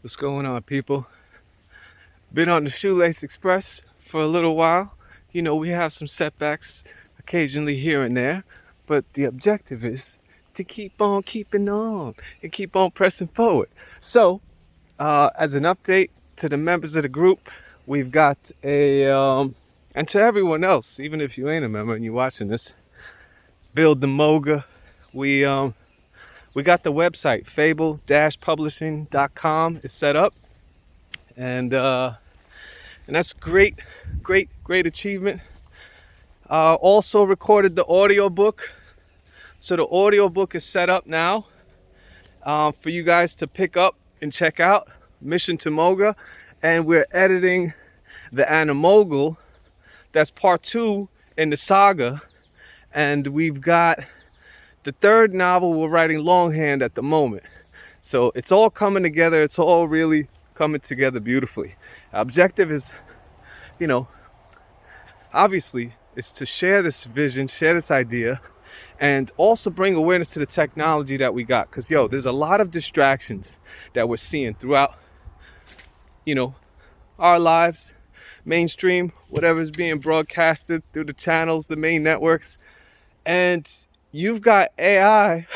What's going on, people? Been on the Shoelace Express for a little while. You know, we have some setbacks occasionally here and there, but the objective is to keep on keeping on and keep on pressing forward. So, as an update to the members of the group, we've got and to everyone else, even if you ain't a member and you're watching this, build the MOGA. We got the website, fable-publishing.com is set up. And that's great achievement. Also recorded the audiobook. So the audiobook is set up now for you guys to pick up and check out. Mission to MOGA. And we're editing the Animogul. That's part 2 in the saga. And we've got the 3rd novel we're writing longhand at the moment. So it's all coming together. It's all really coming together beautifully. Our objective is, obviously, is to share this vision, share this idea, and also bring awareness to the technology that we got. Because, there's a lot of distractions that we're seeing throughout, our lives, mainstream, whatever's being broadcasted through the channels, the main networks. And you've got AI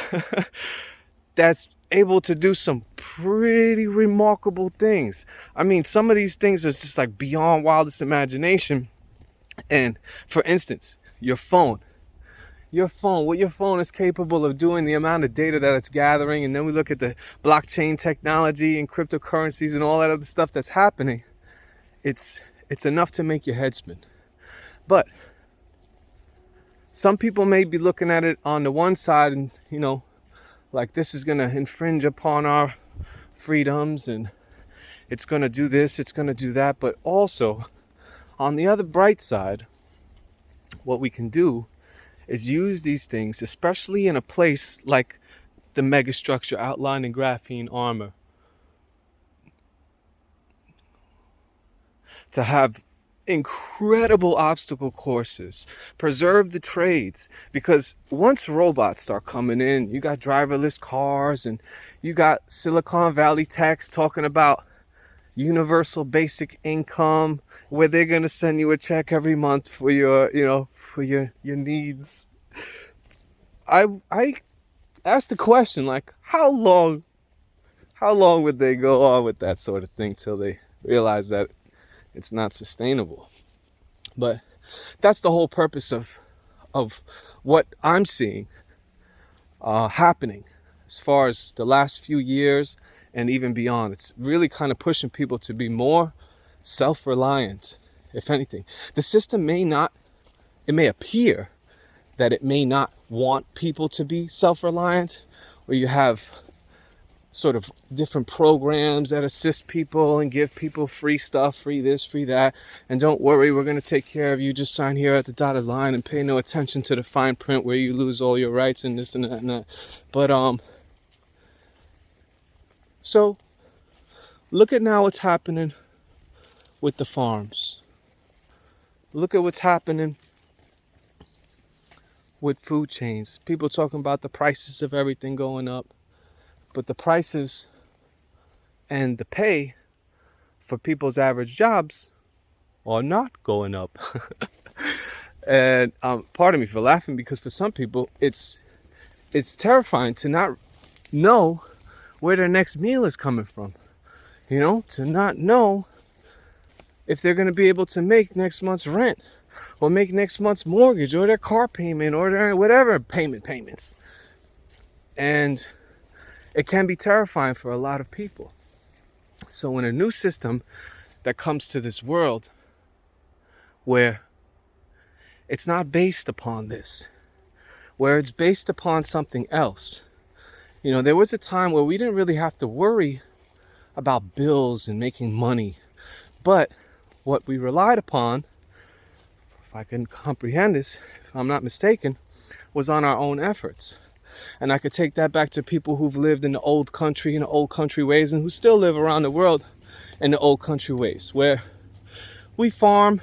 that's able to do some pretty remarkable things. I mean, some of these things are just like beyond wildest imagination. And for instance, what your phone is capable of doing, the amount of data that it's gathering, and then we look at the blockchain technology and cryptocurrencies and all that other stuff that's happening. It's enough to make your head spin. But some people may be looking at it on the one side and, like this is going to infringe upon our freedoms and it's going to do this, it's going to do that. But also, on the other bright side, what we can do is use these things, especially in a place like the megastructure outlined in graphene armor, to have incredible obstacle courses, preserve the trades. Because once robots start coming in, you got driverless cars and you got Silicon Valley techs talking about universal basic income, where they're going to send you a check every month for your needs. I asked the question, like, how long would they go on with that sort of thing till they realize that it's not sustainable? But that's the whole purpose of what I'm seeing happening as far as the last few years and even beyond. It's really kind of pushing people to be more self-reliant, if anything. The system may appear that it may not want people to be self-reliant, where you have sort of different programs that assist people and give people free stuff, free this, free that, and don't worry, we're going to take care of you, just sign here at the dotted line and pay no attention to the fine print where you lose all your rights and this and that and that. But so look at now what's happening with the farms. Look at what's happening with food chains. People talking about the prices of everything going up. But the prices and the pay for people's average jobs are not going up. And pardon me for laughing, because for some people it's terrifying to not know where their next meal is coming from. To not know if they're going to be able to make next month's rent or make next month's mortgage or their car payment or their whatever payments. And it can be terrifying for a lot of people. So when a new system that comes to this world where it's not based upon this, where it's based upon something else. There was a time where we didn't really have to worry about bills and making money. But what we relied upon, if I can comprehend this, if I'm not mistaken, was on our own efforts. And I could take that back to people who've lived in the old country, in the old country ways, and who still live around the world in the old country ways, where we farm,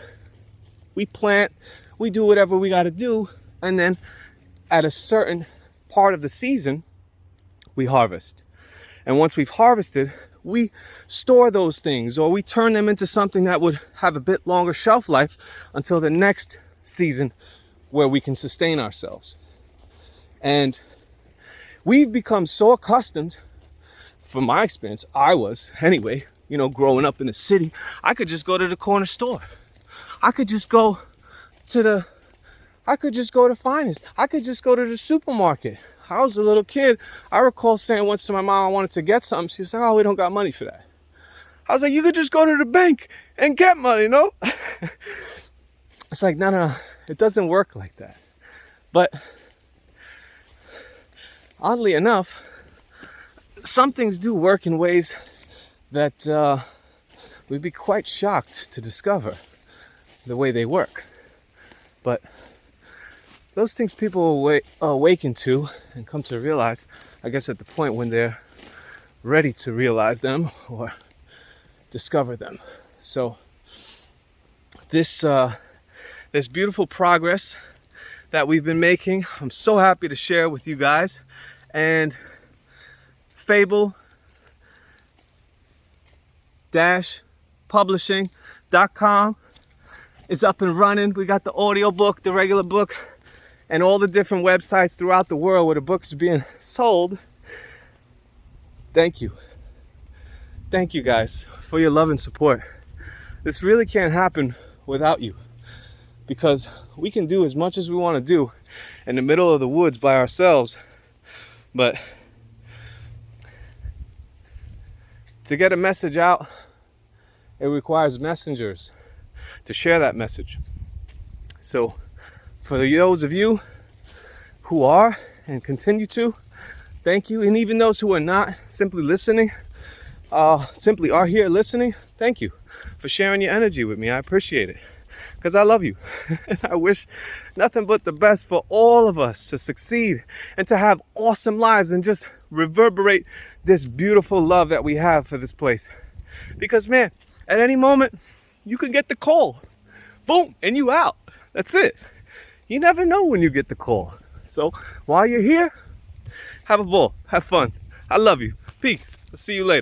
we plant, we do whatever we got to do, and then at a certain part of the season, we harvest. And once we've harvested, we store those things, or we turn them into something that would have a bit longer shelf life until the next season where we can sustain ourselves. And we've become so accustomed, from my experience, I was anyway, growing up in the city, I could just go to the corner store. I could just go to Finest. I could just go to the supermarket. I was a little kid. I recall saying once to my mom I wanted to get something. She was like, oh, we don't got money for that. I was like, you could just go to the bank and get money, no? It's like, no. It doesn't work like that. But oddly enough, some things do work in ways that we'd be quite shocked to discover the way they work. But those things people awaken to and come to realize, I guess, at the point when they're ready to realize them or discover them. So this beautiful progress that we've been making, I'm so happy to share with you guys. And fable-publishing.com is up and running. We got the audio book, the regular book, and all the different websites throughout the world where the book's being sold. Thank you. Thank you guys for your love and support. This really can't happen without you, because we can do as much as we want to do in the middle of the woods by ourselves, but to get a message out, it requires messengers to share that message. So for those of you who are and continue to, thank you. And even those who are not simply listening, simply are here listening, thank you for sharing your energy with me. I appreciate it, because I love you. And I wish nothing but the best for all of us to succeed and to have awesome lives and just reverberate this beautiful love that we have for this place. Because man, at any moment you can get the call, boom, and you out. That's it. You never know when you get the call. So while you're here, have a ball, have fun. I love you. Peace. I'll see you later.